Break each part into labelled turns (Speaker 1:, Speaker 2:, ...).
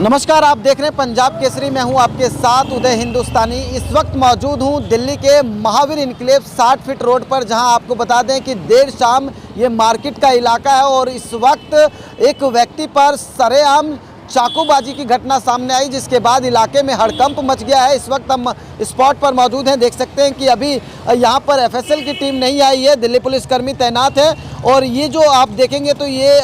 Speaker 1: नमस्कार, आप देख रहे हैं पंजाब केसरी। मैं हूं आपके साथ उदय हिंदुस्तानी। इस वक्त मौजूद हूं दिल्ली के महावीर इनक्लेव 60 फीट रोड पर, जहां आपको बता दें कि देर शाम ये मार्केट का इलाका है और इस वक्त एक व्यक्ति पर सरेआम चाकूबाजी की घटना सामने आई, जिसके बाद इलाके में हड़कंप मच गया है। इस वक्त हम स्पॉट पर मौजूद हैं। देख सकते हैं कि अभी यहाँ पर एफएसएल की टीम नहीं आई है, दिल्ली पुलिसकर्मी तैनात है और ये जो आप देखेंगे तो ये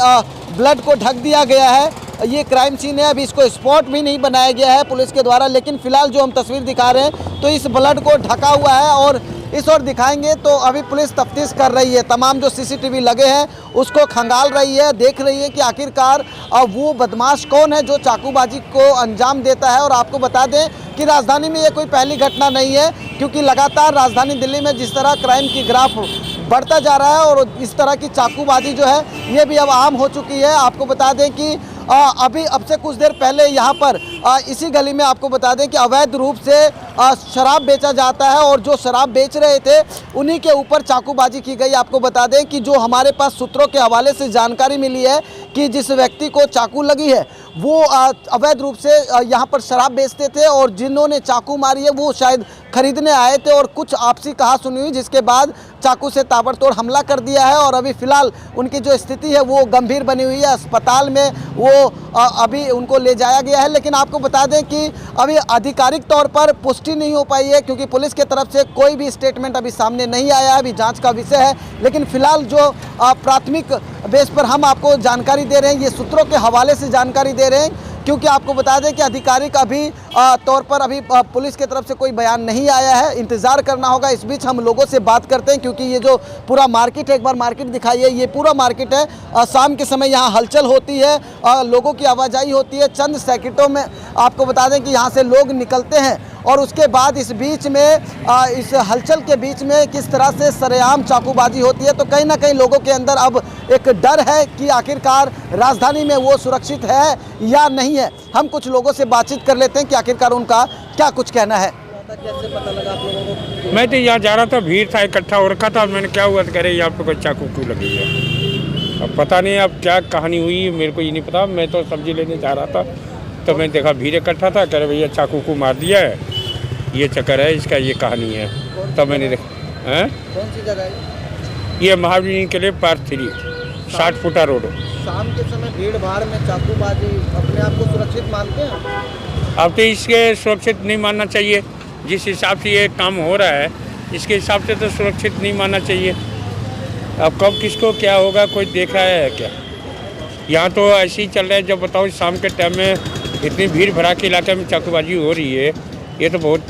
Speaker 1: ब्लड को ढक दिया गया है। ये क्राइम सीन है, अभी इसको स्पॉट भी नहीं बनाया गया है पुलिस के द्वारा, लेकिन फिलहाल जो हम तस्वीर दिखा रहे हैं तो इस ब्लड को ढका हुआ है और इस ओर दिखाएंगे तो अभी पुलिस तफ्तीश कर रही है। तमाम जो सीसीटीवी लगे हैं उसको खंगाल रही है, देख रही है कि आखिरकार वो बदमाश कौन है जो चाकूबाजी को अंजाम देता है। और आपको बता दें कि राजधानी में ये कोई पहली घटना नहीं है, क्योंकि लगातार राजधानी दिल्ली में जिस तरह क्राइम की ग्राफ बढ़ता जा रहा है और इस तरह की चाकूबाजी जो है ये भी अब आम हो चुकी है। आपको बता दें कि अभी अब से कुछ देर पहले यहाँ पर इसी गली में आपको बता दें कि अवैध रूप से शराब बेचा जाता है और जो शराब बेच रहे थे उन्हीं के ऊपर चाकूबाजी की गई। आपको बता दें कि जो हमारे पास सूत्रों के हवाले से जानकारी मिली है कि जिस व्यक्ति को चाकू लगी है वो अवैध रूप से यहाँ पर शराब बेचते थे और जिन्होंने चाकू मारी है वो शायद खरीदने आए थे और कुछ आपसी कहासुनी हुई, जिसके बाद चाकू से ताबड़तोड़ हमला कर दिया है और अभी फ़िलहाल उनकी जो स्थिति है वो गंभीर बनी हुई है। अस्पताल में वो अभी उनको ले जाया गया है, लेकिन आपको बता दें कि अभी आधिकारिक तौर पर पुष्टि नहीं हो पाई है, क्योंकि पुलिस के तरफ से कोई भी स्टेटमेंट अभी सामने नहीं आया है। अभी जांच का विषय है, लेकिन फिलहाल जो प्राथमिक बेस पर हम आपको जानकारी दे रहे हैं, ये सूत्रों के हवाले से जानकारी दे रहे हैं, क्योंकि आपको बता दें कि आधिकारिक अभी तौर पर अभी पुलिस की तरफ से कोई बयान नहीं आया है। इंतज़ार करना होगा। इस बीच हम लोगों से बात करते हैं, क्योंकि ये जो पूरा मार्केट है, एक बार मार्केट दिखाइए, ये पूरा मार्केट है। शाम के समय यहाँ हलचल होती है, लोगों की आवाजाही होती है। चंद सेकंडों में आपको बता दें कि यहाँ से लोग निकलते हैं और उसके बाद इस बीच में इस हलचल के बीच में किस तरह से सरेआम चाकूबाजी होती है, तो कहीं ना कहीं लोगों के अंदर अब एक डर है कि आखिरकार राजधानी में वो सुरक्षित है या नहीं है। हम कुछ लोगों से बातचीत कर लेते हैं कि आखिरकार उनका क्या कुछ कहना है। कैसे पता लगा आप लोगों को?
Speaker 2: मैं तो यहाँ जा रहा था, भीड़ था, इकट्ठा हो रखा था। मैंने क्या हुआ तो कह रहे यहाँ पे कोई चाकू क्यों लगी है। अब पता नहीं अब क्या कहानी हुई, मेरे को ये नहीं पता। मैं तो सब्जी लेने जा रहा था तो मैंने देखा भीड़ इकट्ठा था, कह रहे भैया चाकू को मार दिया है, ये चक्कर है इसका, ये कहानी है। तब मैंने देखा हैं
Speaker 1: कौन सी जगह है
Speaker 2: ये महावीर के लिए पार्ट 3 60 फुटा रोड।
Speaker 1: शाम के समय भीड़ भाड़ में चाकूबाजी, अपने आप को सुरक्षित मानते हैं?
Speaker 2: अब तो इसके सुरक्षित नहीं मानना चाहिए। जिस हिसाब से ये काम हो रहा है इसके हिसाब से तो सुरक्षित नहीं मानना चाहिए। अब कब किसको क्या होगा कोई देख रहा है क्या? यहाँ तो ऐसे ही चल रहा है। जब बताओ शाम के टाइम में इतनी भीड़ भड़ा के इलाके में चाकूबाजी हो रही है, ये तो बहुत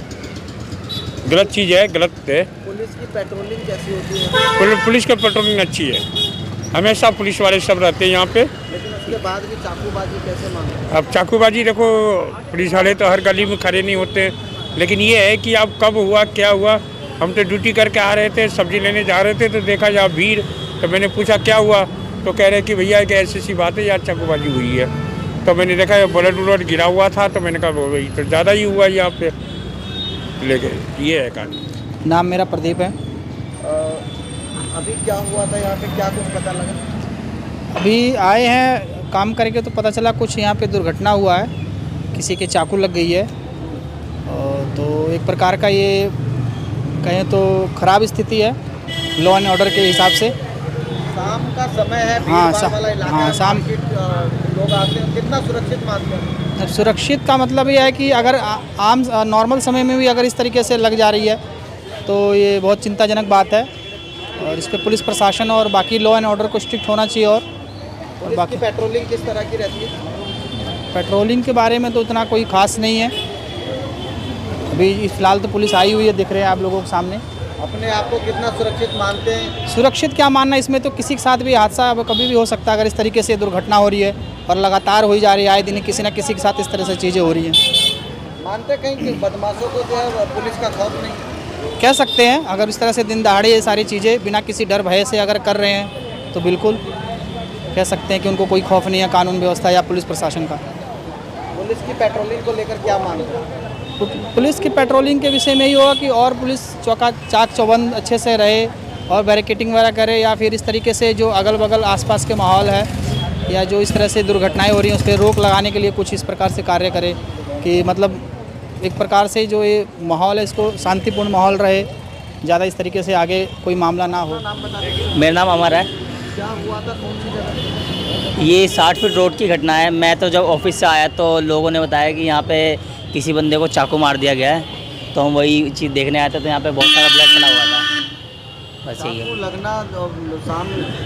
Speaker 2: गलत चीज़ है, गलत है।
Speaker 1: पुलिस की पेट्रोलिंग कैसी होती है?
Speaker 2: पुलिस की पेट्रोलिंग अच्छी है, हमेशा पुलिस वाले सब रहते हैं यहाँ पे।
Speaker 1: लेकिन उसके बाद भी चाकूबाजी कैसे मानते?
Speaker 2: अब चाकूबाजी देखो, पुलिस वाले तो हर गली में खड़े नहीं होते, लेकिन ये है कि अब कब हुआ क्या हुआ। हम तो ड्यूटी करके आ रहे थे, सब्जी लेने जा रहे थे तो देखा यहाँ भीड़, तो मैंने पूछा क्या हुआ, तो कह रहे कि भैया कि ऐसी सी बात है यार चाकूबाजी हुई है। तो मैंने देखा ब्लड व्लड गिरा हुआ था, तो मैंने कहा भाई तो ज़्यादा ही हुआ यहाँ पे लेके। ये है कहानी।
Speaker 3: नाम मेरा प्रदीप है।
Speaker 1: अभी क्या हुआ था यहाँ पे, क्या कुछ पता लगा?
Speaker 3: अभी आए हैं काम करके तो पता चला कुछ यहाँ पे दुर्घटना हुआ है, किसी के चाकू लग गई है। तो एक प्रकार का ये कहें तो ख़राब स्थिति है लॉ एंड ऑर्डर के हिसाब से।
Speaker 1: शाम का समय है,
Speaker 3: हाँ,
Speaker 1: भीड़-भाड़ वाला इलाका है,
Speaker 3: शाम
Speaker 1: लोग आते हैं, कितना सुरक्षित मानते हैं?
Speaker 3: अब सुरक्षित का मतलब ये है कि अगर आम नॉर्मल समय में भी अगर इस तरीके से लग जा रही है तो ये बहुत चिंताजनक बात है और इस पर पुलिस प्रशासन और बाकी लॉ एंड ऑर्डर को स्ट्रिक्ट होना चाहिए। और बाकी
Speaker 1: पेट्रोलिंग किस तरह की रहती है?
Speaker 3: पेट्रोलिंग के बारे में तो उतना कोई ख़ास नहीं है। अभी फ़िलहाल तो पुलिस आई हुई है, दिख रहे हैं आप लोगों के सामने।
Speaker 1: अपने आप को कितना सुरक्षित मानते हैं?
Speaker 3: सुरक्षित क्या मानना, इसमें तो किसी के साथ भी हादसा अब कभी भी हो सकता है। अगर इस तरीके से दुर्घटना हो रही है और लगातार हो ही जा रही है, आए दिन किसी न किसी के साथ इस तरह से चीज़ें हो रही हैं।
Speaker 1: मानते कहीं कि बदमाशों को जो है पुलिस का खौफ नहीं?
Speaker 3: कह सकते हैं, अगर इस तरह से दिन दहाड़े ये सारी चीज़ें बिना किसी डर भय से अगर कर रहे हैं तो बिल्कुल कह सकते हैं कि उनको कोई खौफ नहीं है कानून व्यवस्था या पुलिस प्रशासन का।
Speaker 1: पुलिस की पेट्रोलिंग को लेकर क्या मानते हैं?
Speaker 3: पुलिस की पेट्रोलिंग के विषय में ही होगा कि और पुलिस चाक चौबंद अच्छे से रहे और बैरिकेटिंग वगैरह करे, या फिर इस तरीके से जो अगल बगल आसपास के माहौल है या जो इस तरह से दुर्घटनाएं हो रही हैं उस पर रोक लगाने के लिए कुछ इस प्रकार से कार्य करे कि मतलब एक प्रकार से जो ये माहौल है इसको शांतिपूर्ण माहौल रहे, ज़्यादा इस तरीके से आगे कोई मामला ना हो।
Speaker 4: मेरा नाम अमर है।
Speaker 1: क्या हुआ था, कौन सी जगह?
Speaker 4: ये 60 फीट रोड की घटना है। मैं तो जब ऑफिस से आया तो लोगों ने बताया कि यहाँ पे किसी बंदे को चाकू मार दिया गया है, तो हम वही चीज़ देखने आए थे, तो यहाँ पे बहुत सारा ब्लड पड़ा हुआ था। बस यही
Speaker 1: चाकू
Speaker 4: है।
Speaker 1: लगना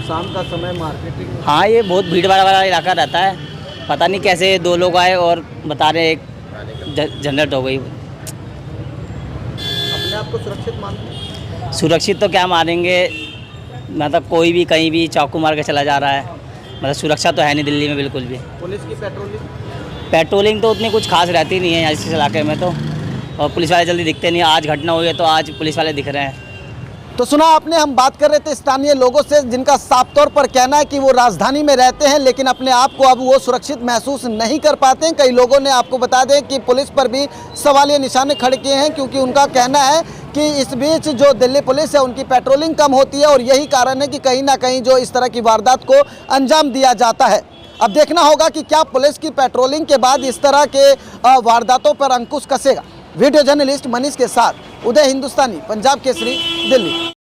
Speaker 1: शाम का समय मार्केटिंग।
Speaker 4: हाँ, ये बहुत भीड़ भाड़ वाला इलाका रहता है। पता नहीं कैसे दो लोग आए और बता रहे एक झंझट हो गई।
Speaker 1: अपने आप को सुरक्षित मानते हैं?
Speaker 4: सुरक्षित तो क्या मानेंगे, मतलब कोई भी कहीं भी चाकू मार के चला जा रहा है, मतलब सुरक्षा तो है नहीं दिल्ली में बिल्कुल भी।
Speaker 1: पुलिस की
Speaker 4: पेट्रोलिंग तो उतनी कुछ खास रहती नहीं है इस इलाके में तो, और पुलिस वाले जल्दी दिखते नहीं। आज घटना हुई है तो आज पुलिस वाले दिख रहे हैं।
Speaker 1: तो सुना आपने, हम बात कर रहे थे स्थानीय लोगों से जिनका साफ तौर पर कहना है कि वो राजधानी में रहते हैं लेकिन अपने आप को अब वो सुरक्षित महसूस नहीं कर पाते हैं। कई लोगों ने, आपको बता दें कि पुलिस पर भी सवालिया निशाने खड़े किए हैं, क्योंकि उनका कहना है कि इस बीच जो दिल्ली पुलिस है उनकी पेट्रोलिंग कम होती है और यही कारण है कि कहीं ना कहीं जो इस तरह की वारदात को अंजाम दिया जाता है। अब देखना होगा कि क्या पुलिस की पेट्रोलिंग के बाद इस तरह के वारदातों पर अंकुश कसेगा। वीडियो जर्नलिस्ट मनीष के साथ उदय हिंदुस्तानी, पंजाब केसरी, दिल्ली।